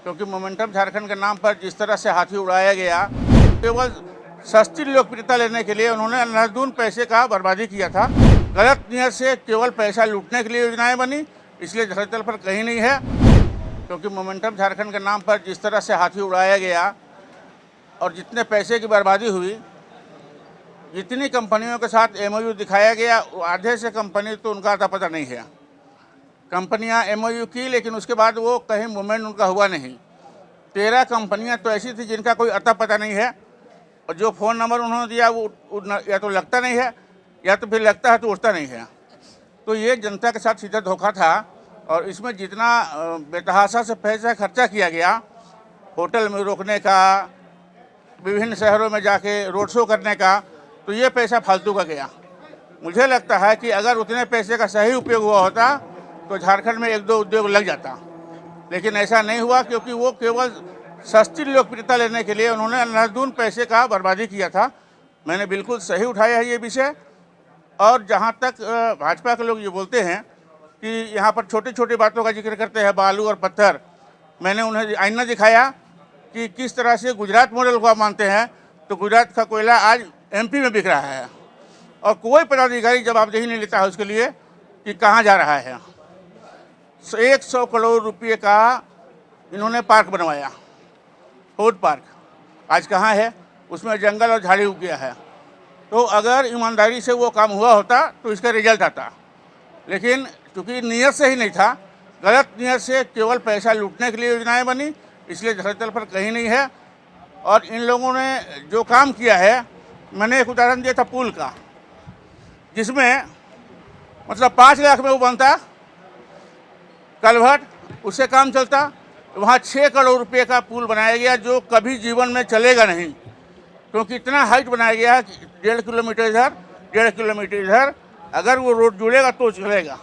क्योंकि मोमेंटम झारखंड के नाम पर जिस तरह से हाथी उड़ाया गया, केवल सस्ती लोकप्रियता लेने के लिए उन्होंने अंधाधुंध पैसे का बर्बादी किया था। गलत नियत से केवल पैसा लूटने के लिए योजनाएं बनी, इसलिए धरातल पर कहीं नहीं है। क्योंकि मोमेंटम झारखंड के नाम पर जिस तरह से हाथी उड़ाया गया और जितने पैसे की बर्बादी हुई, जितनी कंपनियों के साथ MOU दिखाया गया, आधे से कंपनी तो उनका अता पता नहीं है। कंपनियां MOU की, लेकिन उसके बाद वो कहीं मूवमेंट उनका हुआ नहीं। 13 कंपनियां तो ऐसी थी जिनका कोई अता पता नहीं है, और जो फ़ोन नंबर उन्होंने दिया वो या तो लगता नहीं है या तो फिर लगता है तो उठता नहीं है। तो ये जनता के साथ सीधा धोखा था। और इसमें जितना बेतहाशा से पैसा खर्चा किया गया, होटल में रोकने का, विभिन्न शहरों में जाके रोड शो करने का, तो ये पैसा फालतू का गया। मुझे लगता है कि अगर उतने पैसे का सही उपयोग हुआ होता तो झारखंड में 1-2 उद्योग लग जाता, लेकिन ऐसा नहीं हुआ, क्योंकि वो केवल सस्ती लोकप्रियता लेने के लिए उन्होंने अंधाधुंध पैसे का बर्बादी किया था। मैंने बिल्कुल सही उठाया है ये विषय। और जहाँ तक भाजपा के लोग ये बोलते हैं कि यहाँ पर छोटी छोटी बातों का जिक्र करते हैं, बालू और पत्थर, मैंने उन्हें आईना दिखाया कि किस तरह से गुजरात मॉडल को आप मानते हैं, तो गुजरात का कोयला आज MP में बिक रहा है और कोई पदाधिकारी जवाबदेही नहीं लेता है उसके लिए कि कहाँ जा रहा है। 100 करोड़ रुपये का इन्होंने पार्क बनवाया, फूड पार्क, आज कहाँ है? उसमें जंगल और झाड़ी उग गया है। तो अगर ईमानदारी से वो काम हुआ होता तो इसका रिजल्ट आता, लेकिन चूँकि नीयत से ही नहीं था, गलत नियत से केवल पैसा लूटने के लिए योजनाएं बनी, इसलिए धरातल पर कहीं नहीं है। और इन लोगों ने जो काम किया है, मैंने एक उदाहरण दिया था पुल का, जिसमें मतलब 5 लाख में वो बनता कलभट, उससे काम चलता। वहाँ 6 करोड़ रुपए का पुल बनाया गया, जो कभी जीवन में चलेगा नहीं, क्योंकि इतना हाइट बनाया गया है कि 1.5 किलोमीटर इधर, 1.5 किलोमीटर इधर, अगर वो रोड जुड़ेगा तो चलेगा।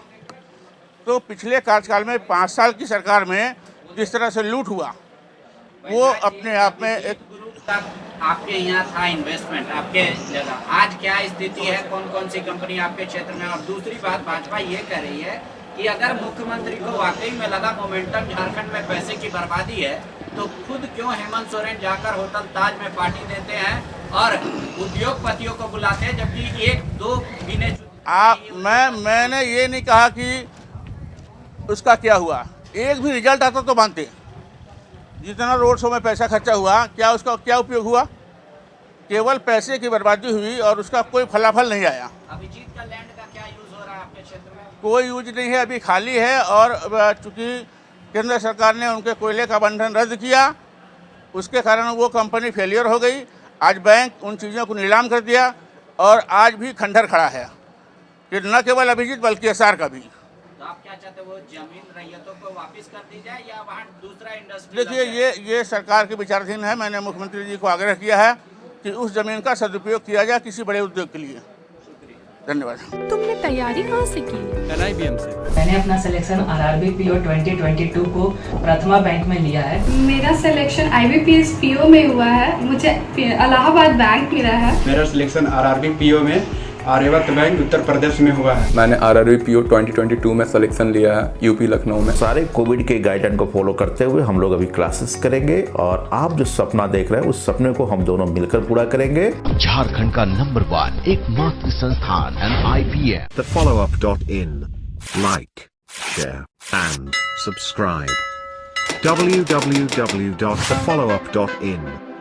तो पिछले कार्यकाल में 5 साल की सरकार में जिस तरह से लूट हुआ, वो अपने आप में एक आपके यहाँ था इन्वेस्टमेंट आपके जगह, आज क्या स्थिति है, कौन कौन सी कंपनी आपके क्षेत्र में? और दूसरी बात, भाजपा ये कह रही है कि अगर मुख्यमंत्री को वाकई में लगा मोमेंटम झारखंड में पैसे की बर्बादी है, तो खुद क्यों हेमंत सोरेन जाकर होटल ताज में पार्टी देते हैं और उद्योगपतियों को बुलाते हैं, जबकि 1-2 गिने मैंने ये नहीं कहा कि उसका क्या हुआ, एक भी रिजल्ट आता तो मानते। जितना रोड शो में पैसा खर्चा हुआ, क्या उसका क्या उपयोग हुआ? केवल पैसे की बर्बादी हुई और उसका कोई फलाफल नहीं आया। अभिजीत का लैंड का क्या यूज हो रहा है आपके क्षेत्र में? कोई यूज नहीं है, अभी खाली है। और चूँकि केंद्र सरकार ने उनके कोयले का बंधन रद्द किया, उसके कारण वो कंपनी फेलियर हो गई। आज बैंक उन चीज़ों को नीलाम कर दिया और आज भी खंडहर खड़ा है कि न केवल अभिजीत बल्कि SR का भी। तो आप क्या चाहते हैं, वो जमीन रैयतों को वापस कर दी जाए या वहाँ दूसरा इंडस्ट्री? देखिए, ये सरकार के विचाराधीन है। मैंने मुख्यमंत्री जी को आग्रह किया है कि उस जमीन का सदुपयोग किया जाए किसी बड़े उद्योग के लिए। धन्यवाद। तुमने तैयारी कहाँ से की? NIBM से। मैंने अपना सिलेक्शन RRB PO 2022 को प्रथमा बैंक में लिया है। मेरा सिलेक्शन IBPS PO में हुआ है, मुझे इलाहाबाद बैंक मिला है। मेरा सिलेक्शन RRB PO में आर्यवर्त बैंक उत्तर प्रदेश में हुआ है। मैंने RRB PO 2022 में सिलेक्शन लिया है UP लखनऊ में। सारे कोविड के गाइडलाइन को फॉलो करते हुए हम लोग अभी क्लासेस करेंगे और आप जो सपना देख रहे हैं उस सपने को हम दोनों मिलकर पूरा करेंगे। झारखंड का नंबर 1 एकमात्र संस्थान NIBM। thefollowup.in. Like, share and subscribe. www.thefollowup.in